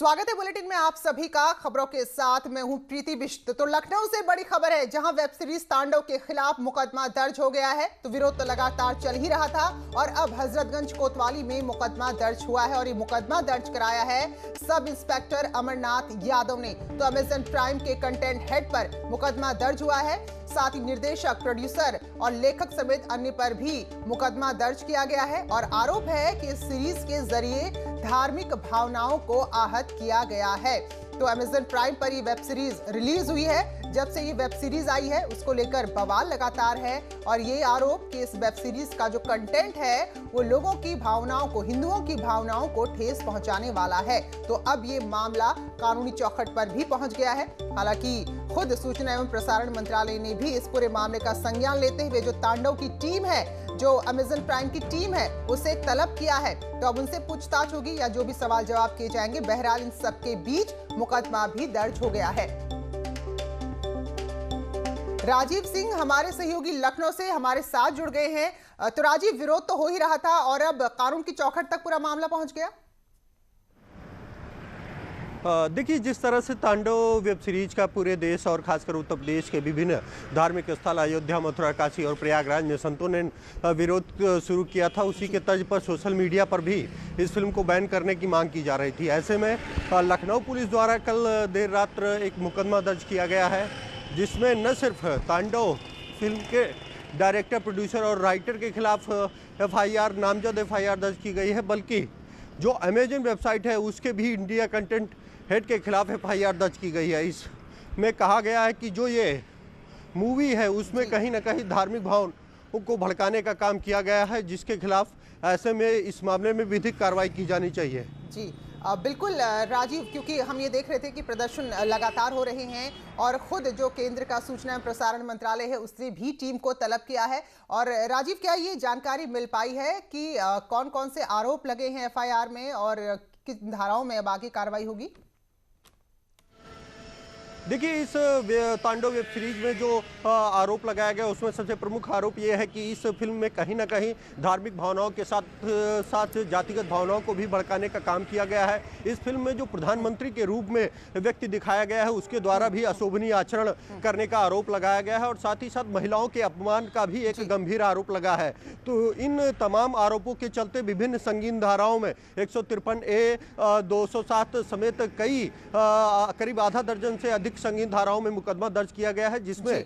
स्वागत है बुलेटिन में आप सभी का। खबरों के साथ मैं हूं प्रीति बिष्ट। तो लखनऊ से बड़ी खबर है, जहां वेब सीरीज तांडव के खिलाफ मुकदमा दर्ज हो गया है। तो विरोध तो लगातार चल ही रहा था और अब हजरतगंज कोतवाली में मुकदमा दर्ज हुआ है और ये मुकदमा दर्ज कराया है सब इंस्पेक्टर अमरनाथ यादव ने। तो अमेजन प्राइम के कंटेंट हेड पर मुकदमा दर्ज हुआ है, साथ ही निर्देशक, प्रोड्यूसर और लेखक समेत अन्य पर भी मुकदमा दर्ज किया गया है और आरोप है कि इस सीरीज के जरिए धार्मिक भावनाओं को आहत किया गया है। तो अमेजन प्राइम पर ये वेब सीरीज रिलीज हुई है। जब से ये वेब सीरीज आई है उसको लेकर बवाल लगातार है और ये आरोप कि इस वेब सीरीज का जो कंटेंट है वो लोगों की भावनाओं को, हिंदुओं की भावनाओं को ठेस पहुंचाने वाला है। तो अब ये मामला कानूनी चौखट पर भी पहुंच गया है। हालांकि खुद सूचना एवं प्रसारण मंत्रालय ने भी इस पूरे मामले का संज्ञान लेते हुए जो तांडव की टीम है, जो अमेजन प्राइम की टीम है, उसे तलब किया है। तो अब उनसे पूछताछ होगी या जो भी सवाल जवाब किए जाएंगे। बहरहाल इन सबके बीच मुकदमा भी दर्ज हो गया है। राजीव सिंह हमारे सहयोगी लखनऊ से हमारे साथ जुड़ गए हैं। तो राजीव, विरोध तो हो ही रहा था और अब कानून की चौखट तक पूरा मामला पहुंच गया। देखिए, जिस तरह से तांडव वेब सीरीज का पूरे देश और खासकर उत्तर प्रदेश के विभिन्न धार्मिक स्थल अयोध्या, मथुरा, काशी और प्रयागराज में संतों ने विरोध शुरू किया था, उसी के तर्ज पर सोशल मीडिया पर भी इस फिल्म को बैन करने की मांग की जा रही थी। ऐसे में लखनऊ पुलिस द्वारा कल देर रात एक मुकदमा दर्ज किया गया है, जिसमें न सिर्फ तांडव फिल्म के डायरेक्टर, प्रोड्यूसर और राइटर के खिलाफ FIR, नामजद FIR दर्ज की गई है, बल्कि जो अमेजन वेबसाइट है उसके भी इंडिया कंटेंट हेड के खिलाफ FIR दर्ज की गई है। इसमें कहा गया है कि जो ये मूवी है उसमें कहीं ना कहीं धार्मिक भावनाओं को भड़काने का काम किया गया है, जिसके खिलाफ ऐसे में इस मामले में विधिक कार्रवाई की जानी चाहिए। जी बिल्कुल राजीव, क्योंकि हम ये देख रहे थे कि प्रदर्शन लगातार हो रहे हैं और खुद जो केंद्र का सूचना एवं प्रसारण मंत्रालय है उसने भी टीम को तलब किया है। और राजीव, क्या ये जानकारी मिल पाई है कि कौन कौन से आरोप लगे हैं FIR में और किन धाराओं में अब आगे कार्रवाई होगी? देखिए, इस तांडव वेब सीरीज में जो आरोप लगाया गया उसमें सबसे प्रमुख आरोप ये है कि इस फिल्म में कहीं ना कहीं धार्मिक भावनाओं के साथ साथ जातिगत भावनाओं को भी भड़काने का काम किया गया है। इस फिल्म में जो प्रधानमंत्री के रूप में व्यक्ति दिखाया गया है उसके द्वारा भी अशोभनीय आचरण करने का आरोप लगाया गया है और साथ ही साथ महिलाओं के अपमान का भी एक गंभीर आरोप लगा है। तो इन तमाम आरोपों के चलते विभिन्न संगीन धाराओं में 153A, 207 समेत कई करीब आधा दर्जन से अधिक संगीन धाराओं में मुकदमा दर्ज किया गया है, जिसमें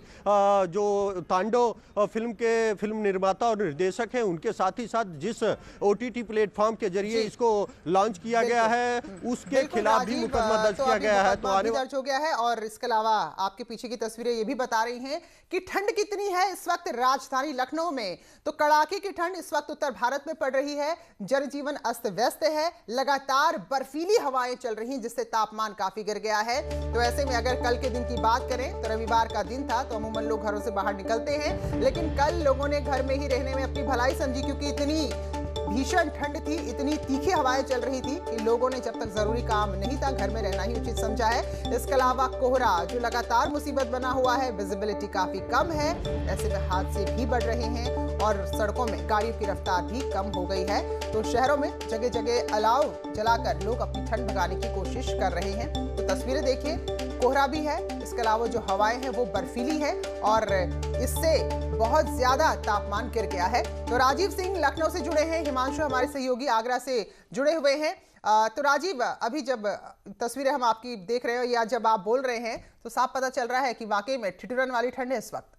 जो तांडव फिल्म निर्माता और निर्देशक हैं उनके साथ ही साथ जिस OTT प्लेटफॉर्म के जरिए इसको लॉन्च किया गया है उसके खिलाफ भी मुकदमा दर्ज किया गया है। तो आने दर्ज हो गया है। और इसके अलावा आपके पीछे की तस्वीरें ये भी बता रही हैं कि ठंड कितनी है इस वक्त राजधानी लखनऊ में। तो कड़ाके की ठंड इस वक्त उत्तर भारत में पड़ रही है, जनजीवन अस्त व्यस्त है, लगातार बर्फीली हवाएं चल रही हैं जिससे तापमान काफी गिर गया है। तो ऐसे में अगर कल के दिन की बात करें तो रविवार का दिन था, तो अमूमन लोग घरों से बाहर निकलते हैं, लेकिन कल लोगों ने घर में ही रहने में अपनी भलाई समझी, क्योंकि इतनी भीषण ठंड थी, इतनी तीखी हवाएं चल रही थी कि लोगों ने जब तक जरूरी काम नहीं था घर में रहना ही उचित समझा है। इसके अलावा कोहरा जो लगातार मुसीबत बना हुआ है, विजिबिलिटी काफी कम है, ऐसे में हादसे भी बढ़ रहे हैं और सड़कों में गाड़ियों की रफ्तार भी कम हो गई है। तो शहरों में जगह जगह अलाव जलाकर लोग अपनी ठंड भगाने की कोशिश कर रहे हैं। तो तस्वीरें देखिए, कोहरा भी है, इसके अलावा जो हवाएं हैं वो बर्फीली है और इससे बहुत ज्यादा तापमान गिर गया है। तो राजीव सिंह लखनऊ से जुड़े हैं, हिमांशु हमारे सहयोगी आगरा से जुड़े हुए हैं। तो राजीव, अभी जब तस्वीरें हम आपकी देख रहे हो या जब आप बोल रहे हैं तो साफ पता चल रहा है कि वाकई में ठिठुरन वाली ठंड है इस वक्त।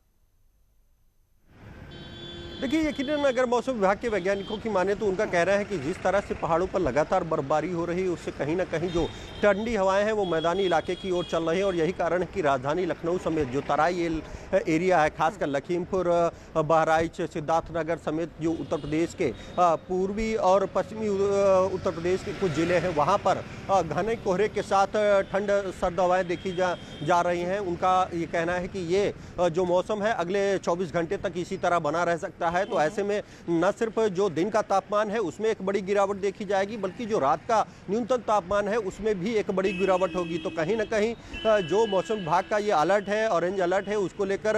देखिए, यकीनन अगर मौसम विभाग के वैज्ञानिकों की माने तो उनका कहना है कि जिस तरह से पहाड़ों पर लगातार बर्फबारी हो रही है उससे कहीं ना कहीं जो ठंडी हवाएं हैं वो मैदानी इलाके की ओर चल रही हैं और यही कारण है कि राजधानी लखनऊ समेत जो तराई एरिया है, खासकर लखीमपुर, बहराइच, सिद्धार्थनगर समेत जो उत्तर प्रदेश के पूर्वी और पश्चिमी उत्तर प्रदेश के कुछ जिले हैं वहाँ पर घने कोहरे के साथ ठंड सर्द हवाएँ देखी जा रही हैं। उनका ये कहना है कि ये जो मौसम है अगले 24 घंटे तक इसी तरह बना रह सकता रहा है, तो ऐसे में न सिर्फ जो दिन का तापमान है उसमें एक बड़ी गिरावट देखी जाएगी, बल्कि जो रात का न्यूनतम तापमान है उसमें भी एक बड़ी गिरावट होगी। तो कहीं ना कहीं जो मौसम विभाग का ये अलर्ट है, ऑरेंज अलर्ट है, उसको लेकर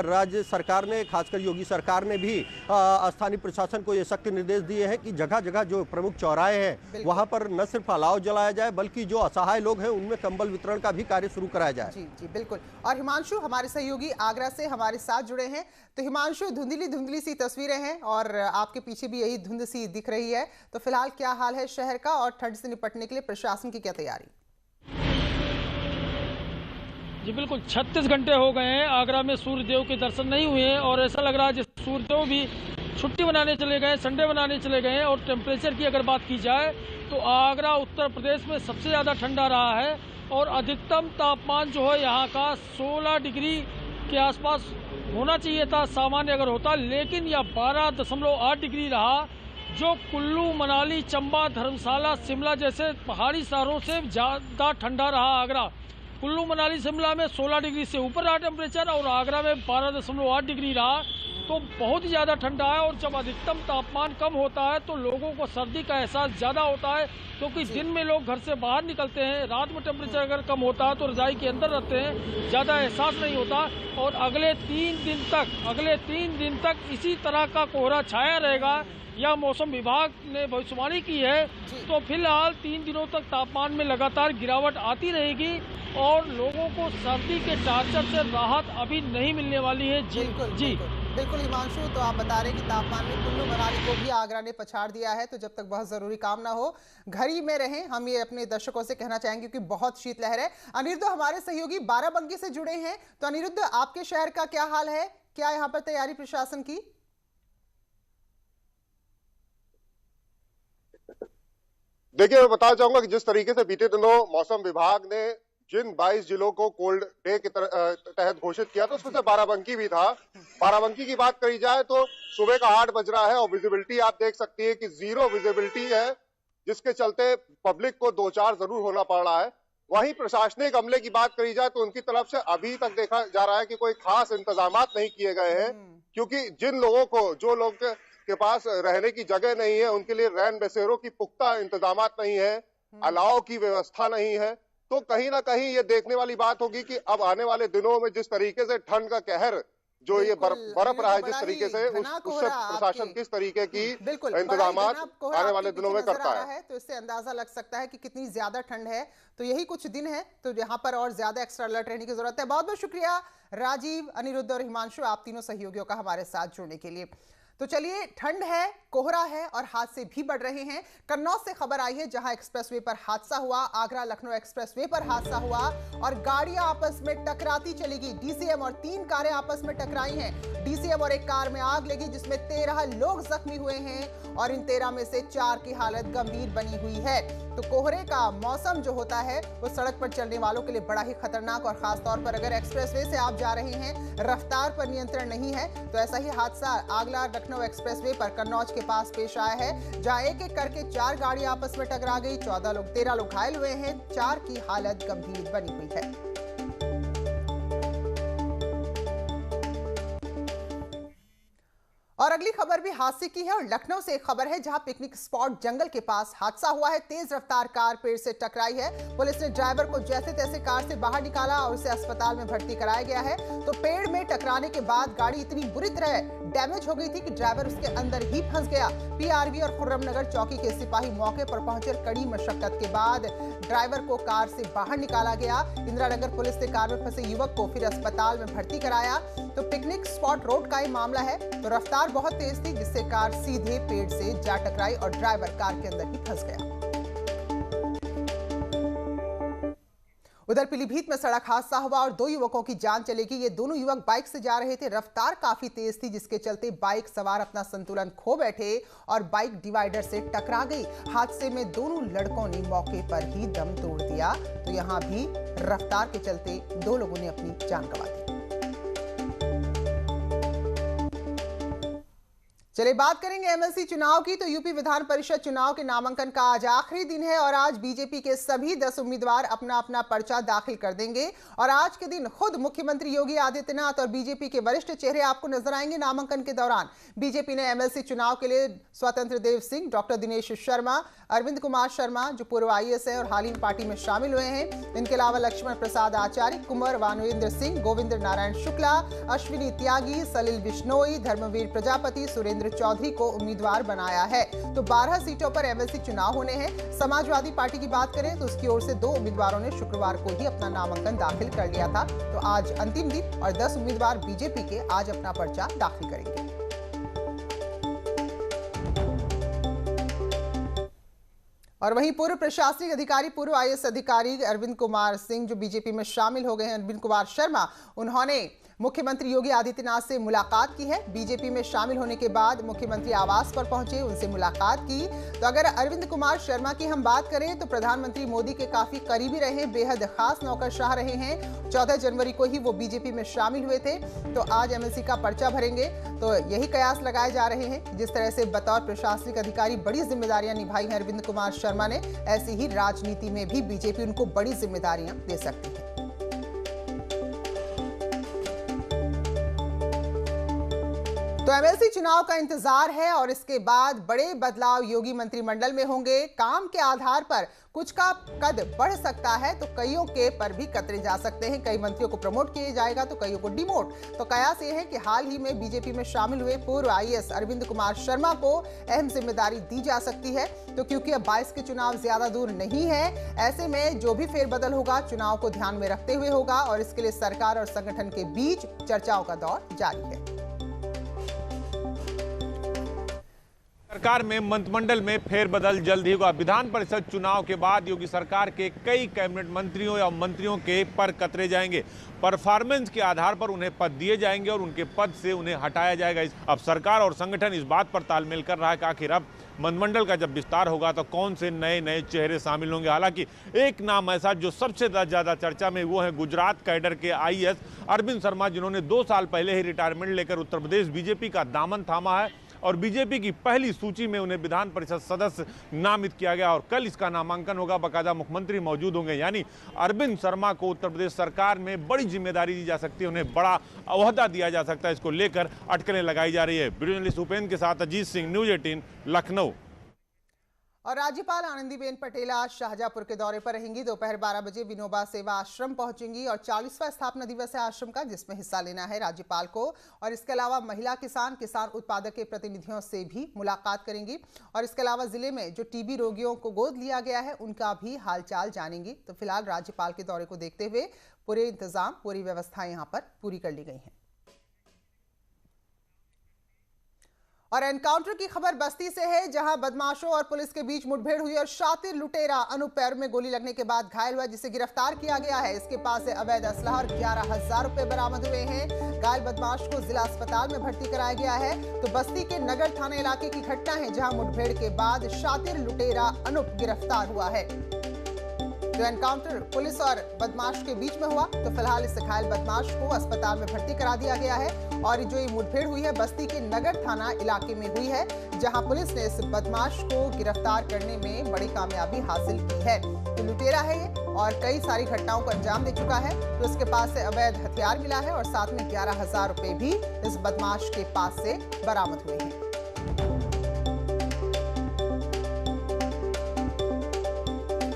राज्य सरकार ने, खासकर योगी सरकार ने भी स्थानीय प्रशासन को ये सख्त निर्देश दिए हैं कि जगह जगह जो प्रमुख चौराहे हैं वहां पर न सिर्फ अलाव जलाया जाए, बल्कि जो असहाय लोग हैं उनमें कंबल वितरण का भी कार्य शुरू कराया जाए। जी जी बिल्कुल। और हिमांशु हमारे सहयोगी आगरा से हमारे साथ जुड़े हैं। तो हिमांशु, धुंधली धुंधली सी तस्वीरें हैं और आपके पीछे भी यही धुंध सी दिख रही है, तो फिलहाल क्या हाल है शहर का और ठंड से निपटने के लिए प्रशासन की क्या तैयारी? जी बिल्कुल, 36 घंटे हो गए हैं आगरा में सूर्यदेव के दर्शन नहीं हुए हैं और ऐसा लग रहा है जैसे सूर्यदेव भी छुट्टी मनाने चले गए, संडे मनाने चले गए हैं। और टेम्परेचर की अगर बात की जाए तो आगरा उत्तर प्रदेश में सबसे ज़्यादा ठंडा रहा है और अधिकतम तापमान जो है यहाँ का 16 डिग्री के आसपास होना चाहिए था सामान्य अगर होता, लेकिन यह 12.8 डिग्री रहा, जो कुल्लू, मनाली, चंबा, धर्मशाला, शिमला जैसे पहाड़ी शहरों से ज़्यादा ठंडा रहा आगरा। कुल्लू, मनाली, शिमला में 16 डिग्री से ऊपर रहा टेम्परेचर और आगरा में 12.8 डिग्री रहा, तो बहुत ही ज़्यादा ठंडा है। और जब अधिकतम तापमान कम होता है तो लोगों को सर्दी का एहसास ज़्यादा होता है, क्योंकि दिन में लोग घर से बाहर निकलते हैं, रात में टेम्परेचर अगर कम होता है तो रजाई के अंदर रहते हैं, ज़्यादा एहसास नहीं होता। और अगले 3 दिन तक इसी तरह का कोहरा छाया रहेगा, यह मौसम विभाग ने भविष्यवाणी की है। तो फिलहाल 3 दिनों तक तापमान में लगातार गिरावट आती रहेगी और लोगों को सर्दी के टार्चर से राहत अभी नहीं मिलने वाली है। बिल्कुल हिमांशु, तो आप बता रहे हैं कि तापमान में कुल्लू मनाली को भी आगरा ने पछाड़ दिया है, तो जब तक बहुत जरूरी काम ना हो घर ही में रहें, हम ये अपने दर्शकों से कहना चाहेंगे क्योंकि बहुत शीतलहर है। अनिरुद्ध हमारे सहयोगी बाराबंकी से जुड़े हैं, तो अनिरुद्ध आपके शहर का क्या हाल है, क्या यहाँ पर तैयारी प्रशासन की? देखिए, मैं बताना चाहूंगा कि जिस तरीके से बीते दिनों मौसम विभाग ने जिन 22 जिलों को कोल्ड डे के तहत घोषित किया था उसमें से बाराबंकी भी था। बाराबंकी की बात करी जाए तो सुबह का 8 बज रहा है और विजिबिलिटी आप देख सकती है कि 0 विजिबिलिटी है, जिसके चलते पब्लिक को 2-4 जरूर होना पड़ रहा है। वहीं प्रशासनिक अमले की बात करी जाए तो उनकी तरफ से अभी तक देखा जा रहा है कि कोई खास इंतजाम नहीं किए गए हैं, क्योंकि जिन लोगों को, जो लोग के पास रहने की जगह नहीं है, उनके लिए रैन बसेरों की पुख्ता इंतजाम नहीं है, अलाव की व्यवस्था नहीं है, तो कहीं ना कहीं ये देखने वाली बात होगी कि अब आने वाले दिनों में जिस तरीके से ठंड का कहर, जो ये बर्फ रहा है जिस तरीके से, उससे प्रशासन किस तरीके की इंतजाम आने वाले दिनों में करता है। तो इससे अंदाजा लग सकता है कि कितनी ज्यादा ठंड है। तो यही कुछ दिन है, तो यहाँ पर और ज्यादा एक्स्ट्रा अलर्ट रहने की जरूरत है। बहुत बहुत शुक्रिया राजीव, अनिरुद्ध और हिमांशु, आप तीनों सहयोगियों का हमारे साथ जुड़ने के लिए। तो चलिए, ठंड है, कोहरा है और हादसे भी बढ़ रहे हैं। कन्नौज से खबर आई है जहां एक्सप्रेसवे पर हादसा हुआ, आगरा लखनऊ एक्सप्रेसवे पर हादसा हुआ और गाड़ियां आपस में टकराती चली गई। डीसीएम और 3 कारें आपस में टकराई हैं। डीसीएम और एक कार में आग लगी जिसमें 13 लोग जख्मी हुए हैं और इन 13 में से 4 की हालत गंभीर बनी हुई है। तो कोहरे का मौसम जो होता है वो सड़क पर चलने वालों के लिए बड़ा ही खतरनाक, और खासतौर पर अगर एक्सप्रेसवे से आप जा रहे हैं, रफ्तार पर नियंत्रण नहीं है, तो ऐसा ही हादसा आगरा लखनऊ एक्सप्रेसवे पर कन्नौज के पास पेश आया है, जहां एक-एक करके 4 गाड़ियां आपस में टकरा गई। 13 लोग घायल हुए हैं, 4 की हालत गंभीर बनी हुई है। और अगली खबर भी हादसे की है और लखनऊ से एक खबर है जहां पिकनिक स्पॉट जंगल के पास हादसा हुआ है। तेज रफ्तार कार पेड़ से टकराई है। पुलिस ने ड्राइवर को जैसे तैसे कार से बाहर निकाला और उसे अस्पताल में भर्ती कराया गया है। तो पेड़ में टकराने के बाद गाड़ी इतनी बुरी तरह डैमेज हो गई थी कि ड्राइवर उसके अंदर ही फंस गया। पीआरवी और खुर्रमनगर चौकी के सिपाही मौके पर पहुंचे। कड़ी मशक्कत के बाद ड्राइवर को कार से बाहर निकाला गया। इंदिरानगर पुलिस ने कार में फंसे युवक को फिर अस्पताल में भर्ती कराया। तो पिकनिक स्पॉट रोड का ये मामला है। तो रफ्तार बहुत तेज थी जिससे कार सीधे पेड़ से जा टकराई और ड्राइवर कार के अंदर ही फंस गया। उधर पीलीभीत में सड़क हादसा हुआ और 2 युवकों की जान चली गई। ये दोनों युवक बाइक से जा रहे थे। रफ्तार काफी तेज थी जिसके चलते बाइक सवार अपना संतुलन खो बैठे और बाइक डिवाइडर से टकरा गई। हादसे में दोनों लड़कों ने मौके पर ही दम तोड़ दिया। तो यहां भी रफ्तार के चलते 2 लोगों ने अपनी जान गंवा दी। चलिए बात करेंगे एमएलसी चुनाव की। तो यूपी विधान परिषद चुनाव के नामांकन का आज आखिरी दिन है और आज बीजेपी के सभी 10 उम्मीदवार अपना अपना पर्चा दाखिल कर देंगे और आज के दिन खुद मुख्यमंत्री योगी आदित्यनाथ और बीजेपी के वरिष्ठ चेहरे आपको नजर आएंगे नामांकन के दौरान। बीजेपी ने एमएलसी चुनाव के लिए स्वतंत्र देव सिंह, डॉक्टर दिनेश शर्मा, अरविंद कुमार शर्मा जो पूर्व आईएएस है और हाल ही पार्टी में शामिल हुए हैं, इनके अलावा लक्ष्मण प्रसाद आचार्य, कुंवर वानुवेंद्र सिंह, गोविंद नारायण शुक्ला, अश्विनी त्यागी, सलिल बिश्नोई, धर्मवीर प्रजापति, सुरेंद्र चौधरी को उम्मीदवार बनाया है। तो 12 सीटों पर एमएलसी चुनाव होने हैं। समाजवादी पार्टी की बात करें तो उसकी ओर से 2 उम्मीदवारों ने शुक्रवार को ही अपना नामांकन दाखिल कर लिया था। तो आज अंतिम दिन और 10 उम्मीदवार बीजेपी के आज अपना पर्चा दाखिल करेंगे। और वहीं पूर्व प्रशासनिक अधिकारी, पूर्व आईएएस अधिकारी अरविंद कुमार सिंह जो बीजेपी में शामिल हो गए हैं, अरविंद कुमार शर्मा, उन्होंने मुख्यमंत्री योगी आदित्यनाथ से मुलाकात की है। बीजेपी में शामिल होने के बाद मुख्यमंत्री आवास पर पहुंचे, उनसे मुलाकात की। तो अगर अरविंद कुमार शर्मा की हम बात करें तो प्रधानमंत्री मोदी के काफी करीबी रहे, बेहद खास नौकरशाह रहे हैं। 14 जनवरी को ही वो बीजेपी में शामिल हुए थे। तो आज एमएलसी का पर्चा भरेंगे। तो यही कयास लगाए जा रहे हैं। जिस तरह से बतौर प्रशासनिक अधिकारी बड़ी जिम्मेदारियां निभाई हैं अरविंद कुमार शर्मा ने, ऐसी ही राजनीति में भी बीजेपी उनको बड़ी जिम्मेदारियां दे सकती है। तो एमएलसी चुनाव का इंतजार है और इसके बाद बड़े बदलाव योगी मंत्रिमंडल में होंगे। काम के आधार पर कुछ का कद बढ़ सकता है तो कईयों के पर भी कतरे जा सकते हैं। कई मंत्रियों को प्रमोट किया जाएगा तो कईयों को डिमोट। तो कयास ये है कि हाल ही में बीजेपी में शामिल हुए पूर्व आईएएस अरविंद कुमार शर्मा को अहम जिम्मेदारी दी जा सकती है। तो क्योंकि अब 22 के चुनाव ज्यादा दूर नहीं है, ऐसे में जो भी फेरबदल होगा चुनाव को ध्यान में रखते हुए होगा और इसके लिए सरकार और संगठन के बीच चर्चाओं का दौर जारी है। सरकार में मंत्रिमंडल में फेरबदल जल्द ही होगा। विधान परिषद चुनाव के बाद योगी सरकार के कई कैबिनेट मंत्रियों या मंत्रियों के पर कतरे जाएंगे। परफॉर्मेंस के आधार पर उन्हें पद दिए जाएंगे और उनके पद से उन्हें हटाया जाएगा। अब सरकार और संगठन इस बात पर तालमेल कर रहा है कि आखिर अब मंत्रिमंडल का जब विस्तार होगा तो कौन से नए नए चेहरे शामिल होंगे। हालांकि एक नाम ऐसा जो सबसे ज्यादा चर्चा में वो है गुजरात कैडर के आईएएस अरविंद शर्मा, जिन्होंने 2 साल पहले ही रिटायरमेंट लेकर उत्तर प्रदेश बीजेपी का दामन थामा है और बीजेपी की पहली सूची में उन्हें विधान परिषद सदस्य नामित किया गया और कल इसका नामांकन होगा। बाकायदा मुख्यमंत्री मौजूद होंगे, यानी अरविंद शर्मा को उत्तर प्रदेश सरकार में बड़ी जिम्मेदारी दी जा सकती है, उन्हें बड़ा ओहदा दिया जा सकता है। इसको लेकर अटकलें लगाई जा रही है। वीडियो जर्नलिस्ट उपेंद्र के साथ अजीत सिंह, न्यूज 18 लखनऊ। और राज्यपाल आनंदीबेन पटेल आज शाहजहांपुर के दौरे पर रहेंगी। दोपहर 12 बजे विनोबा सेवा आश्रम पहुंचेंगी और 40वां स्थापना दिवस है आश्रम का, जिसमें हिस्सा लेना है राज्यपाल को। और इसके अलावा महिला किसान उत्पादक के प्रतिनिधियों से भी मुलाकात करेंगी और इसके अलावा जिले में जो टीबी रोगियों को गोद लिया गया है उनका भी हालचाल जानेंगी। तो फिलहाल राज्यपाल के दौरे को देखते हुए पूरे इंतजाम, पूरी व्यवस्था यहाँ पर पूरी कर ली गई है। और एनकाउंटर की खबर बस्ती से है, जहां बदमाशों और पुलिस के बीच मुठभेड़ हुई और शातिर लुटेरा अनूप पैर में गोली लगने के बाद घायल हुआ, जिसे गिरफ्तार किया गया है। इसके पास से अवैध असलहा और 11,000 रुपए बरामद हुए हैं। घायल बदमाश को जिला अस्पताल में भर्ती कराया गया है। तो बस्ती के नगर थाना इलाके की घटना है, जहां मुठभेड़ के बाद शातिर लुटेरा अनूप गिरफ्तार हुआ है। जो एनकाउंटर पुलिस और बदमाश के बीच में हुआ, तो फिलहाल इस घायल बदमाश को अस्पताल में भर्ती करा दिया गया है। और जो ये मुठभेड़ हुई है बस्ती के नगर थाना इलाके में हुई है, जहां पुलिस ने इस बदमाश को गिरफ्तार करने में बड़ी कामयाबी हासिल की है। तो लुटेरा है ये और कई सारी घटनाओं को अंजाम दे चुका है। तो इसके पास से अवैध हथियार मिला है और साथ में 11,000 रुपए भी इस बदमाश के पास से बरामद हुए हैं।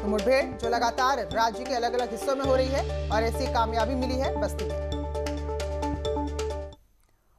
मुठभेड़ जो लगातार राज्य के अलग अलग हिस्सों में हो रही है और ऐसी कामयाबी मिली है बस्ती में।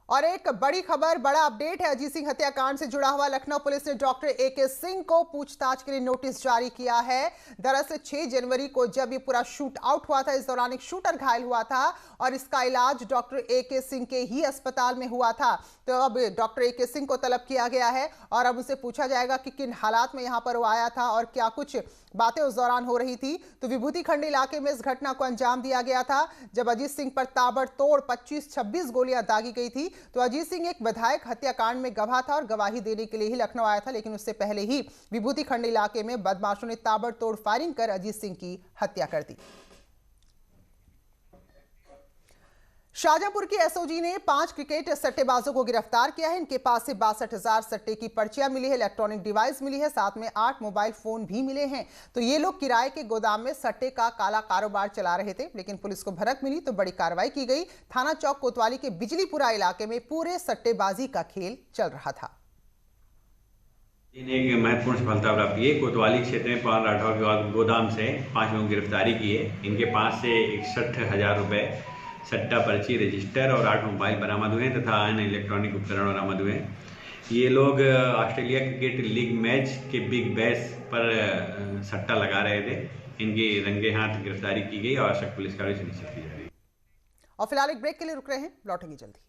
और एक बड़ी खबर, बड़ा अपडेट है अजीत सिंह हत्याकांड से जुड़ा हुआ। लखनऊ पुलिस ने डॉक्टर एके सिंह को पूछताछ के लिए नोटिस जारी किया है। दरअसल 6 जनवरी को जब ये पूरा शूट आउट हुआ था, इस दौरान एक शूटर घायल हुआ था और इसका इलाज डॉक्टर एके सिंह के ही अस्पताल में हुआ था। तो अब डॉक्टर एके सिंह को तलब किया गया है और अब उसे पूछा जाएगा कि किन हालात में यहाँ पर वो आया था और क्या कुछ बातें उस दौरान हो रही थी। तो विभूति खंड इलाके में इस घटना को अंजाम दिया गया था, जब अजीत सिंह पर ताबड़तोड़ 25-26 गोलियां दागी गई थी। तो अजीत सिंह एक विधायक हत्याकांड में गवाह था और गवाही देने के लिए ही लखनऊ आया था, लेकिन उससे पहले ही विभूति खंड इलाके में बदमाशों ने ताबड़तोड़ फायरिंग कर अजीत सिंह की हत्या कर दी। शाहजहांपुर की एसओजी ने 5 क्रिकेट सट्टेबाजों को गिरफ्तार किया है। इनके पास से 62,000 सट्टे की पर्चियां मिली है, इलेक्ट्रॉनिक डिवाइस मिली है, साथ में 8 मोबाइल फोन भी मिले हैं। तो ये लोग किराए के गोदाम में सट्टे का काला कारोबार चला रहे थे, लेकिन पुलिस को भनक मिली तो बड़ी कार्रवाई की गई। थाना चौक कोतवाली के बिजलीपुरा इलाके में पूरे सट्टेबाजी का खेल चल रहा था। एक महत्वपूर्ण सफलता प्राप्त की है। कोतवाली क्षेत्र में पवन राठौर के गोदाम से 5 लोगों की गिरफ्तारी की है। इनके पास से 61,000 रुपए, सट्टा पर्ची, रजिस्टर और 8 मोबाइल बरामद हुए तथा अन्य इलेक्ट्रॉनिक उपकरण बरामद हुए। ये लोग ऑस्ट्रेलिया क्रिकेट लीग मैच के बिग बैश पर सट्टा लगा रहे थे। इनकी रंगे हाथ गिरफ्तारी की गई और आवश्यक पुलिस कार्रवाई सुनिश्चित की जा रही है। और फिलहाल एक ब्रेक के लिए रुक रहे हैं, लौटेंगे जल्दी।